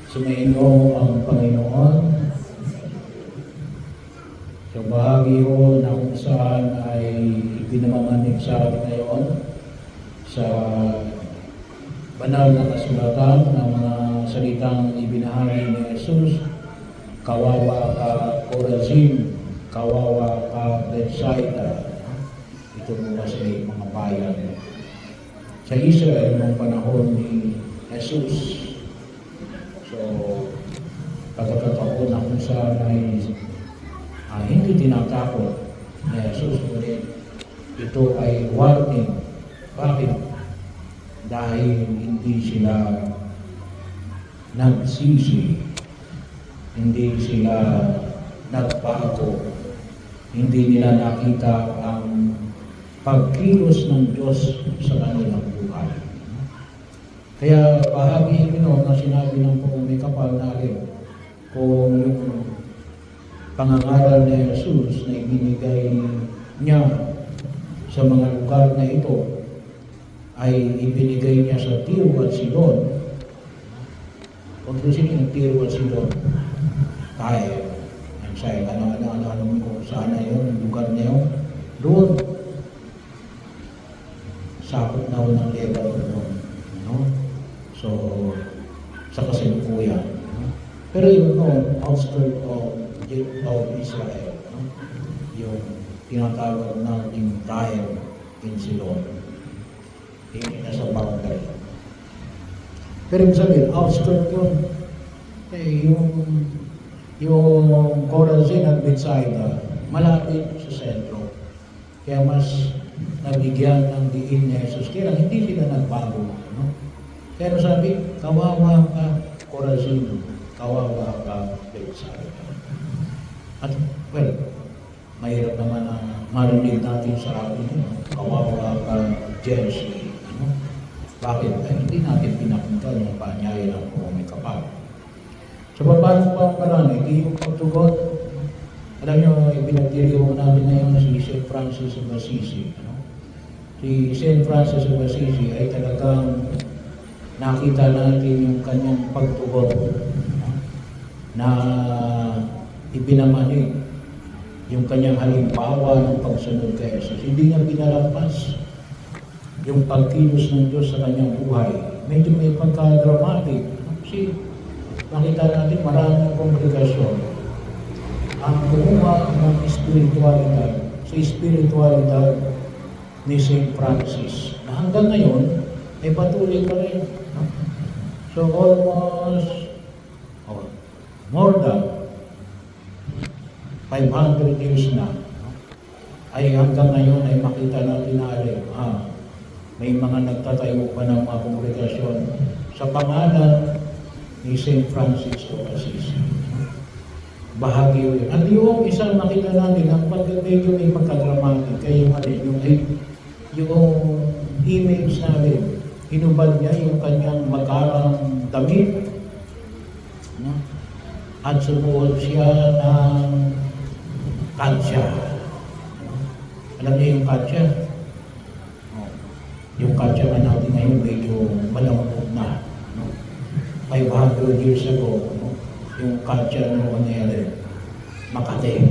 Sumainyo ang Panginoon. So bahagi ho na kung saan ay pinamamanig sa atin ngayon sa banal na kasulatan ng mga salitang ibinahagi ni Jesus. Kawawa ka Corazin, kawawa ka Bethsaida. Ito po kasi mga bayan sa Israel noong panahon ni Jesus. So, pagkakataon na kung saan ay hindi tinatakot ni Jesus, ngunit ito ay warning. Bakit? Dahil hindi sila nagsisi, hindi sila nagbago, hindi nila nakita ang pagkilos ng Diyos sa kanilang buhay. Kaya bahagi ito na sinabi ng may kapal natin kung yung pangangaral ni Jesus na ibinigay niya sa mga lugar na ito ay ibinigay niya sa Tiro at Sidon. Kung gusto niyo ng Tiro at Sidon, tayo, ang sayo, ano kung saan na yun, lugar niya yun, doon, sakot na ng Lebanon doon. So, sa kasalukuyan. Pero yun outskirt of Israel. Yung tinatawag natin Tyre in Sidon. Hindi na sa boundary. Pero yung sabihin, outskirt yun. Yung Corazin at Bethsaida, malapit sa sentro. Kaya mas nabigyan ng diin ni Jesus. Kaya hindi sila nagbago. Pero sabi, kawawa ka Corazin, kawawa ka Bethsaida. At well, mahirap naman na marinig natin sa atin, kawawa ka Jersey. Bakit? Hindi natin pinakinggan yung panyaya ng may kapal. Sa paano pa ang paraan, hindi yung pagtugon. Alam nyo, ibinagdiriho natin ngayon na si St. Francis of Assisi. Si St. Francis of Assisi ay talagang nakita natin yung kanyang pagtugon na ibinamanig yung kanyang halimbawa ng pagsunod kay Jesus. Hindi niya pinalampas yung pagkilos ng Diyos sa kanyang buhay. Medyo may pagka-dramatic. Kasi nakita natin maraming kongregasyon ang kumuha ng espiritualidad sa espiritualidad ni St. Francis na hanggang ngayon ay patuloy pa rin. So almost more than 500 years na ay hanggang ngayon ay makita natin na may mga nagtatayo pa ng mga kongregasyon sa pangalan ni St. Francis of Assisi. Bahagi yun. At yung isang makita natin, ang medyo may pagkadramatic, kaya yung image natin, hinubad niya yung kanyang magarang damit, at sumuot siya ng katsya. Alam niyo yung katsya? Yung katsya na natin ngayon medyo malambot na. 500 years ago, yung katsya noon ay Makati.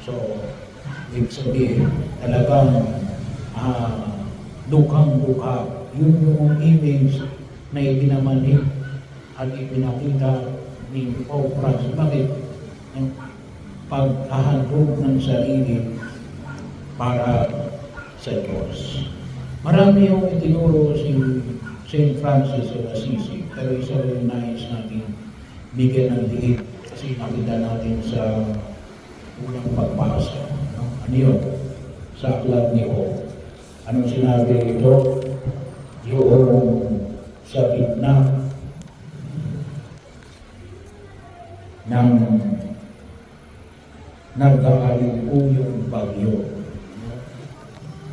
So, ibig sabihin, talagang dukhang-dukha. Yun yung image na ibinamanig at ipinakita ni Pope Francis. Bakit? Yung paghahandog ng sarili para sa Diyos. Marami yung itinuro si St. Francis of Assisi, pero isa rin nais natin bigyan ng diin kasi nakita natin sa unang pagbasa. Ano yun? Sa aklat ni O. Anong sinabi ito? Yung sa gitna ng nag-aalipuyong bagyo.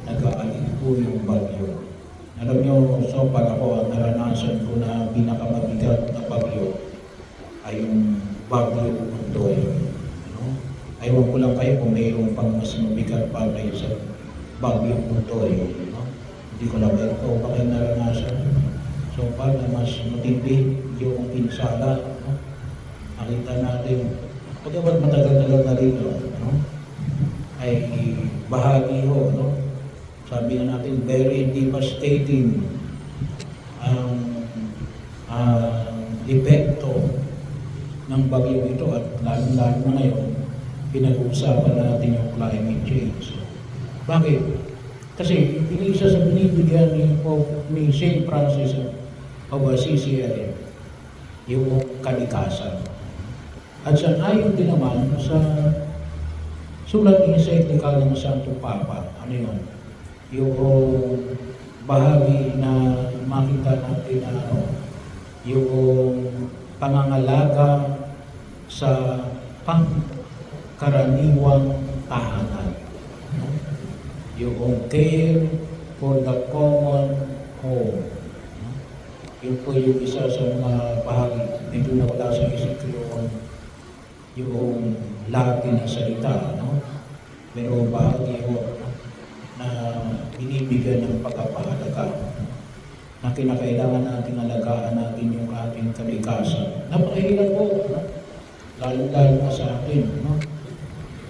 Nag-aalipuyong bagyo. Alam nyo, so pag ako naranasan ko na pinakamabigat na bagyo ay yung bagyo Ondoy. Aywan ko lang kayo kung mayroong pang mas mabigat pa kayo sa bagyo Ondoy. Hindi ko lang ito, baka naranasan. So para mas matindi yung pinsala, no? Nakita natin, pagkabat matagal-tagal na rito, no? Ay bahagi ho, no? Sabi nga natin, very devastating ang epekto ng bagyo ito at lalo-lalo na ngayon, pinag-uusapan natin yung climate change. Bakit? Kasi isa sa binibigyan ni St. Francis of Assisi yung kalikasan. At sa ayon din naman sa sulat encyclical ng Santo Papa, ano yun? Yung bahagi na makita natin yung pangangalaga sa pangkaraniwang tahanan. Yung care for the common home. Yun po yung isa sa mga bahagi. Medyo nawala sa isip ko yung Latin na salita, no? Pero bahagi ho na binibigyan ng pagpapahalaga na kinakailangan natin alagaan natin yung ating kalikasan. Napakahirap po, no? Lalo-lalo na sa atin, no?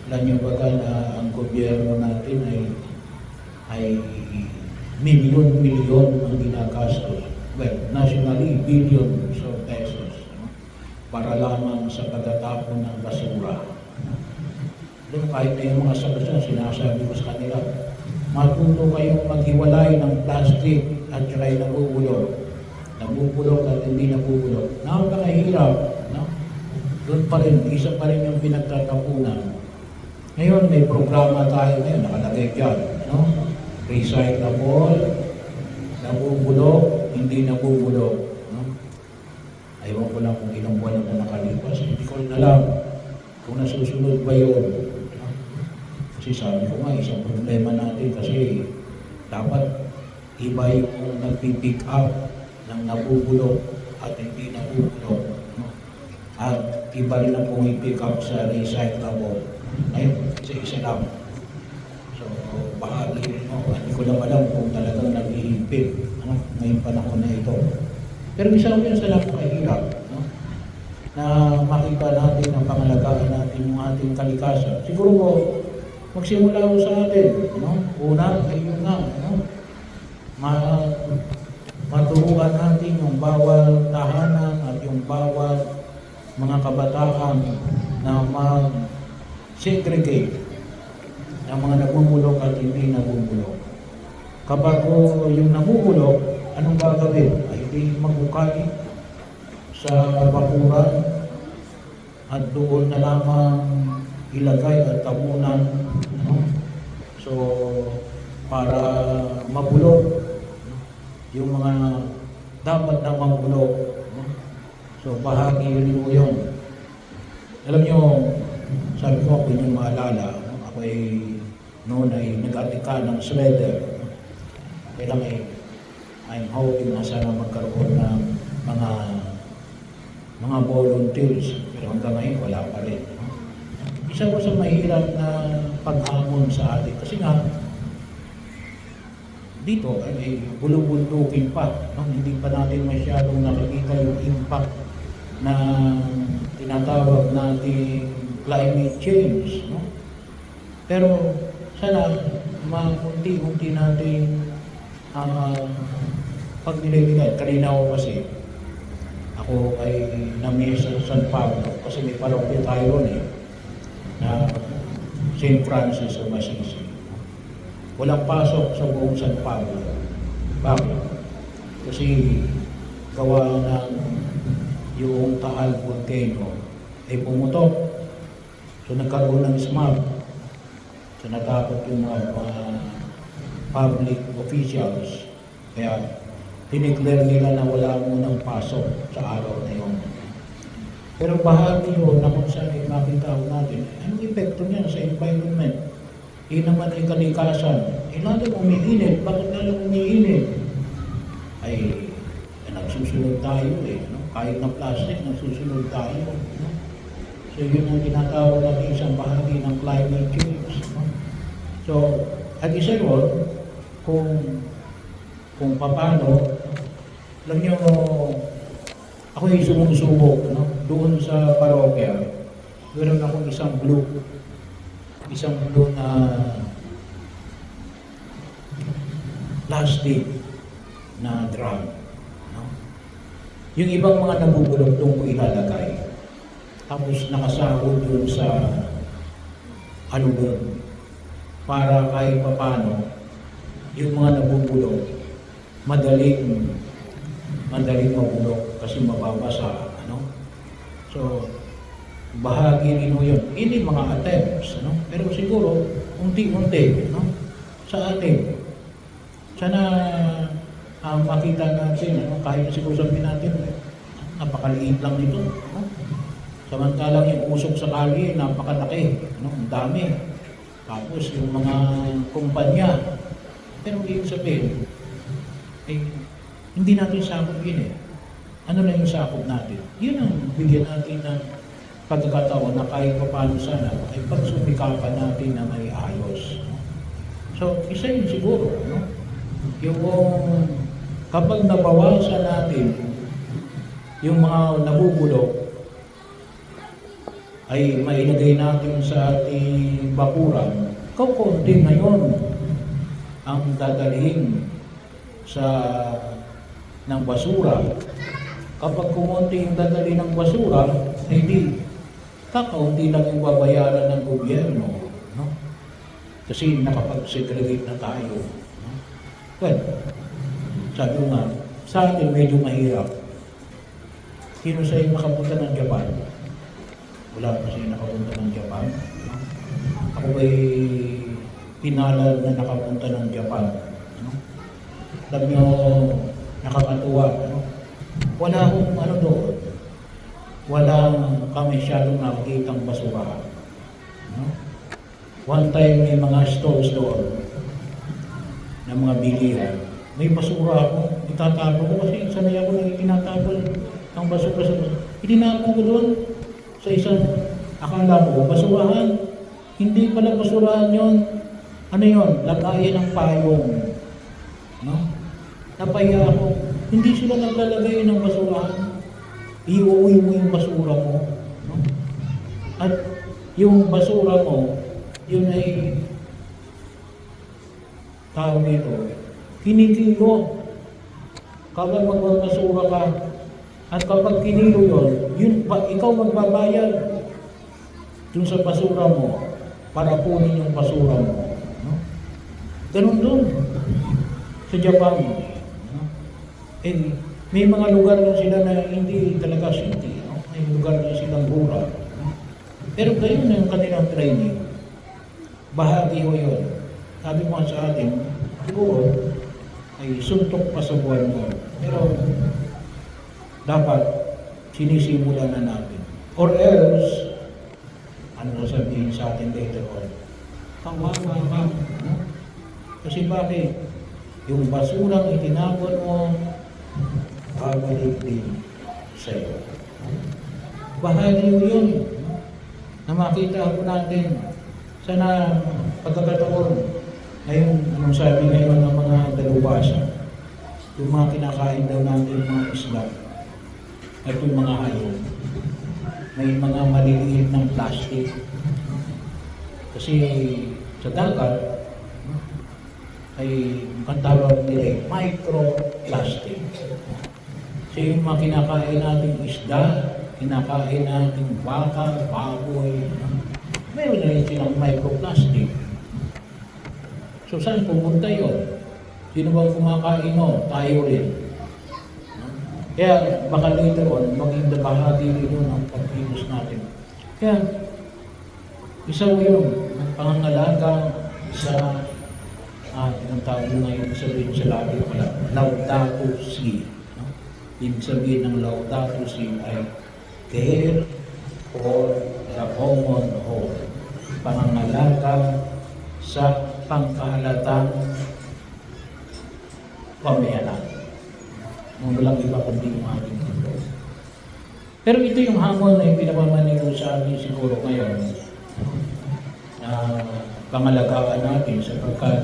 Alam niyo ba na ang gobyerno natin ay milyon-milyon ang ginagastos. Well, nationally, billions of pesos, no? Para lamang sa pagtatapon ng basura. Doon kahit na yung mga sagasya, sinasabi ko sa kanila, matuto kayong maghiwalay ng plastic at saka yung nabubulok. Nabubulok at hindi nabubulok. Napakahirap, no? Doon pa rin, isa pa rin yung pinagtatapunan. Ngayon, may programa tayo ngayon, nakalagay dyan, no? Recyclable, nabubulok, hindi nabubulok, no? Ayaw ko lang kung ilang buwan na nakalipas, hindi ko rin alam kung nasusunod ba yun. Kasi sabi ko nga, isang problema natin kasi dapat iba yung nagpipick up ng nabubulok at hindi nabubulok, no? At iba rin ang pumipick up sa recyclable. Ngayon, isa-isa lang. So, bahagi, no? Hindi ko lang alam kung talagang nag-iimpit, no? Ngayong panahon na ito. Pero isa ko yun sa napakahirap, no? Na makita natin ang pangalagaan natin yung ating kalikasan. Siguro po, magsimula ko sa atin, no? Una, ay yun nga, no? Maturuan natin yung bawal tahanan at yung bawal mga kabataan na mag-segregate ng mga nabubulok at hindi nabubulok. Kapag yung nabubulok, anong gagawin? Ay hindi magukay sa bakuran at doon na lamang ilagay at tabunan, no? So, para mabulok yung mga dapat na mabulok, no? So, bahagi rin mo yun. Alam nyo, sabi ko, kung yung maalala, no? Ako noon ay nag-atika ng sweater. Kailang I'm hoping na sana magkaroon ng mga volunteers. Pero hanggang ngayon, wala pa rin. No? Isa ko sa mahirap na pag-hamon sa atin. Kasi nga, dito ay bulubundukin pa. No? Hindi pa natin masyadong nakikita yung impact na tinatawag natin climate change. No? Pero sana maunti-unti natin pag nililigan. Kanina ko kasi, ako ay namiss sa San Pablo kasi may parokya tayo ron na St. Francis of Assisi. Walang pasok sa buong San Pablo. Bakit? Kasi gawa ng yung Taal volcano ay pumutok. So nagkaroon ng smog. So natakot yung mga public officials. Kaya tineclare nila na wala munang pasok sa araw na yun. Pero bahagi yun na kung saan ay makita natin, ang epekto niyan sa environment. Yun naman ay kalikasan. Lalong umiinit. Bakit lalong umiinit? Ay nagsusunod tayo no? Kahit na plastic, nagsusunod tayo. No? So yun ang tinatawag natin isang bahagi ng climate change. No? So, at isa yun, kung paano Alam niyo, ako yung sumusubok, no? Doon sa parokya, meron akong isang blue na plastic na drum. No? Yung ibang mga nabubulok doon ko ilalagay. Tapos nakasahod doon sa ano doon. Para kahit papano, yung mga nabubulok, madaling mabulok kasi mababasa. Ano? So, bahagi rin mo yun. Hindi mga attempts. Ano? Pero siguro, unti-unti no? Sa atin. Sana makita natin, ano? Kahit na siguro sabihin natin, napakaliit lang nito. No? Samantalang yung usok sa kalye, napakalaki. Ano? Ang dami. Tapos yung mga kumpanya. Pero ibig sabihin, hindi natin sakop yun eh. Ano na yung sakop natin? Yun ang bigyan natin ng pagkakataon na kahit pa paano sana ay pagsumikapan natin na may ayos. So, isa yun siguro. No? Yung kapag nabawasan natin yung mga nabubulok, ay mailagay natin sa ating bakuran, kukunti ngayon ang dadalhin ng basura. Kapag kumunti yung dadalhin ng basura, hindi kakaunti lang yung babayaran ng gobyerno. No? Kasi nakapag-segregate na tayo. No? Well, sabi ko nga, sa atin medyo mahirap. Sino sa'yo nakapunta ng Japan? Wala pa siya nakapunta ng Japan. No? Ako ba'y pinalad na nakapunta ng Japan? No? Alam nyo, nakakatuwa. No? Wala akong ano doon. Walang kami masyadong nakikitang basurahan. No? One time may mga stalls doon na mga bilihan. May basura ako. Itatapon ko kasi sanay ako na itinatapon ang basura sa basura. Itinapon ko doon sa isang akala ko, basurahan. Hindi pala basurahan yon. Ano yon? Lagayan ng payong. No? Napaya ako. Hindi sila naglalagay ng basurahan. Iuwi mo yung basura mo. No? At yung basura mo, yun ay tawag nito, kinikilo. Kapag magbabasura ka, at kapag kinilo yun, ikaw magbabayad dun sa basura mo para kunin yung basura mo. No? Ganun dun sa Japan. No? And may mga lugar doon sila na hindi talaga city. No? May lugar doon silang rural. No? Pero gayon na yung kanilang training. Bahagi ko yun. Sabi mo sa atin, siguro, ay suntok pa sa buwan mo. Pero, dapat, sinisimulan na natin. Or else, ano na sabihin sa atin later on? Kawawa ka. No? Kasi bakit? Yung basurang itinapon mo, babalik din sa'yo. Bahagi yun. Na makita ko natin. Sana pagkakataon, ngayon, anong sabi ngayon ng mga dalubasa, yung mga kinakain daw natin mga isla, at yung mga hayop, may mga maliliit ng plastic. Kasi sa dagat, ay ang tawag nila microplastic. So yung mga kinakain natin isda, kinakain natin baka, baboy, meron na rin silang microplastic. So saan pumunta yun? Sino bang kumakain mo? Tayo rin. Kaya baka later on, maging bahagi rin yun ang pagkilos natin. Kaya, isa yun, ang pangangalaga sa ang tawag ngayon sabihin sa Latin pala, Laudato Si. No? Ibig sabihin ng Laudato Si ay care for the common whole. Pangangalaga sa pangkahalatang pamayanan. Nung walang iba kundi yung ating mundo. Pero ito yung hamon na yung pinapamanigaw sa atin siguro ngayon na pangalagaan natin sapagkat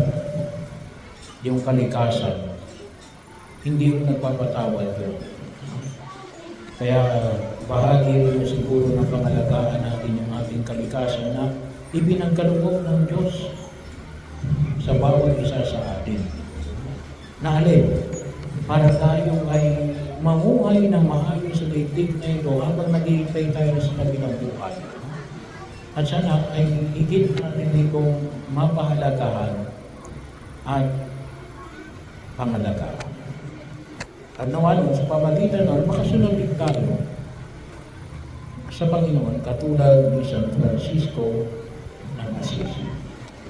yung kalikasan hindi ko nagpapatawad yun. Kaya bahagi rin siguro ng pangalagaan natin yung ating kalikasan na ibinagkaloob ng Diyos sa bawat isa sa atin. Na alin, para tayo ay mamuhay ng maayos sa daigdig na ito habang naghihintay tayo sa kabilang buhay. At sana ay higit natin itong mapahalagahan at pangalagaan. At nawalan sa pamagitan ng makasunod din tayo sa Panginoon katulad ni San Francisco ng Assisi.